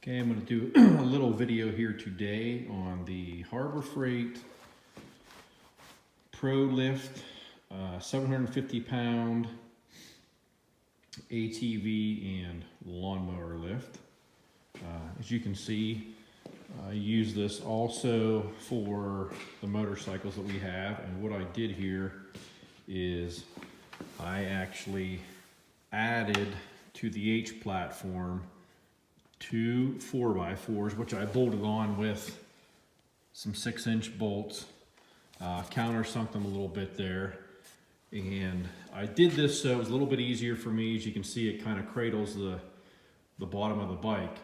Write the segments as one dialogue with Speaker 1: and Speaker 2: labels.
Speaker 1: Okay, I'm going to do a little video here today on the Harbor Freight Pro Lift 750-pound ATV and lawnmower lift. As you can see, I use this also for the motorcycles that we have, and what I did here is I actually added to the H platform two 4x4s, which I bolted on with some 6-inch bolts, countersunk them a little bit there. And I did this so it was a little bit easier for me. As you can see, it kind of cradles the bottom of the bike,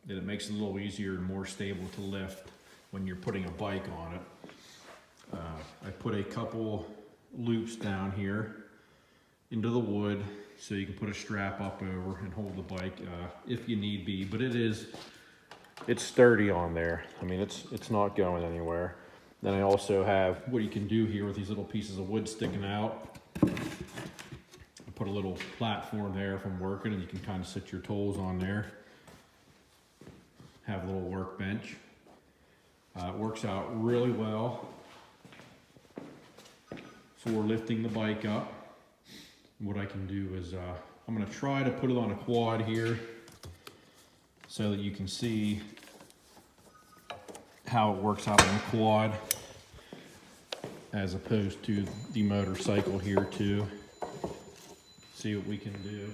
Speaker 1: and it makes it a little easier and more stable to lift when you're putting a bike on it. I put a couple loops down here into the wood so you can put a strap up over and hold the bike if you need be, but it's sturdy on there. I mean, it's not going anywhere. Then I also have what you can do here with these little pieces of wood sticking out. I put a little platform there if I'm working, and you can kind of sit your tools on there. Have a little workbench. It works out really well for lifting the bike up. What I can do is I'm going to try to put it on a quad here so that you can see how it works out on the quad as opposed to the motorcycle here too. See what we can do.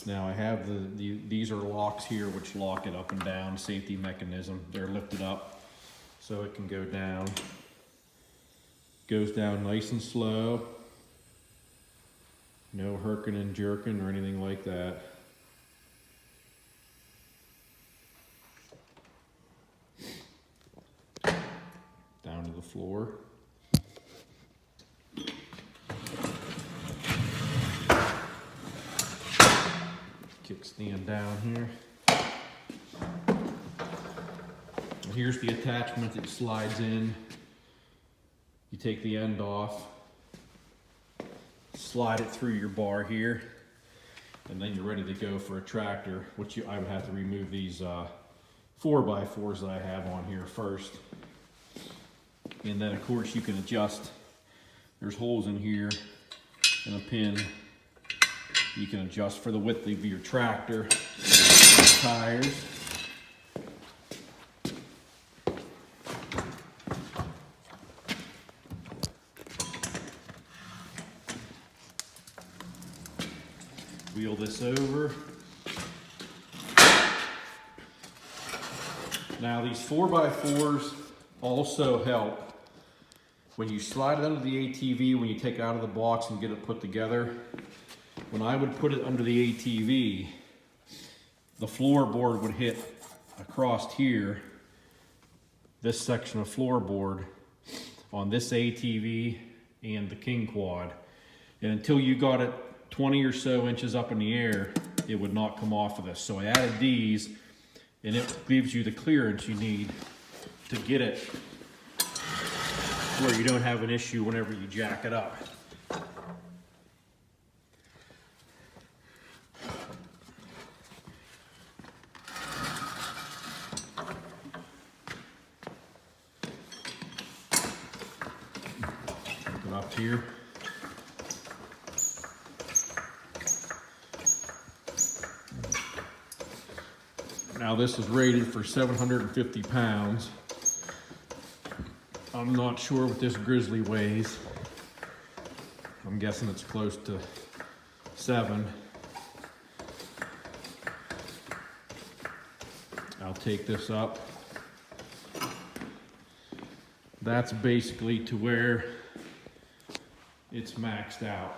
Speaker 1: Now I have these are locks here which lock it up and down, safety mechanism. They're lifted up so it can go down. Goes down nice and slow. No herking and jerking or anything like that. Down to the floor. Kickstand down here. And here's the attachment that slides in. You take the end off, slide it through your bar here, and then you're ready to go for a tractor, which I would have to remove these 4x4s that I have on here first. And then of course you can adjust. There's holes in here and a pin. You can adjust for the width of your tractor, tires. Wheel this over. Now these 4x4s also help when you slide it under the ATV, when you take it out of the box and get it put together. When I would put it under the ATV, the floorboard would hit across here, this section of floorboard on this ATV and the King Quad. And until you got it 20 or so inches up in the air, it would not come off of this. So I added these, and it gives you the clearance you need to get it where you don't have an issue whenever you jack it up. Up here. Now this is rated for 750 pounds. I'm not sure what this grizzly weighs. I'm guessing it's close to 7. I'll take this up. That's basically to where it's maxed out.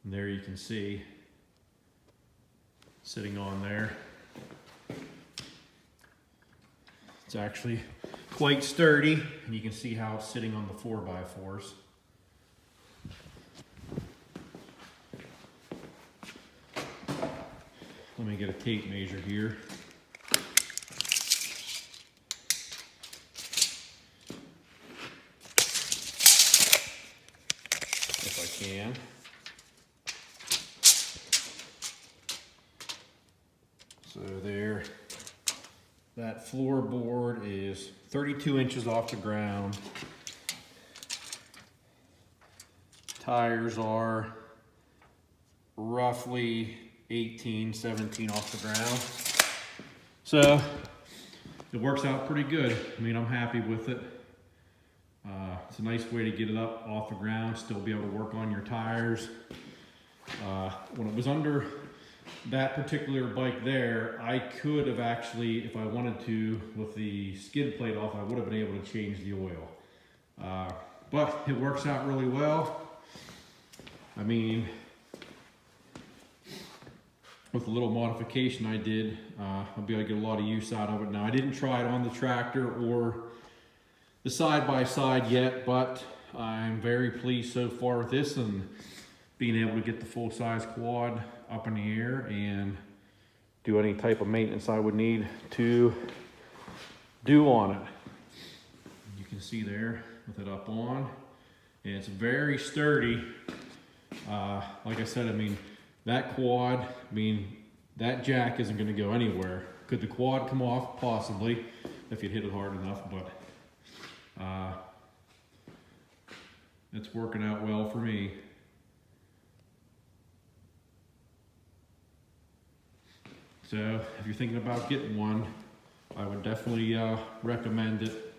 Speaker 1: And there you can see, sitting on there. It's actually quite sturdy, and you can see how it's sitting on the 4x4s. Let me get a tape measure here. can. So there, that floorboard is 32 inches off the ground. Tires are roughly 18, 17 off the ground. So it works out pretty good. I mean, I'm happy with it. It's a nice way to get it up off the ground, still be able to work on your tires. When it was under that particular bike there, I could have actually, if I wanted to, with the skid plate off, I would have been able to change the oil. But it works out really well. I mean, with a little modification I did, I'll be able to get a lot of use out of it. Now, I didn't try it on the tractor or the side-by-side yet, but I'm very pleased so far with this and being able to get the full-size quad up in the air and do any type of maintenance I would need to do on it. You can see there with it up on, and it's very sturdy. Like I said, I mean, that quad, I mean, that jack isn't going to go anywhere. Could the quad come off? Possibly, if you'd hit it hard enough, but it's working out well for me. So if you're thinking about getting one, I would definitely recommend it.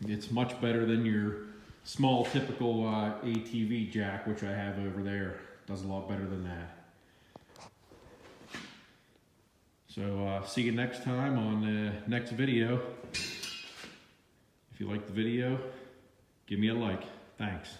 Speaker 1: It's much better than your small typical ATV jack, which I have over there. Does a lot better than that. So see you next time on the next video. If you like the video, give me a like. Thanks.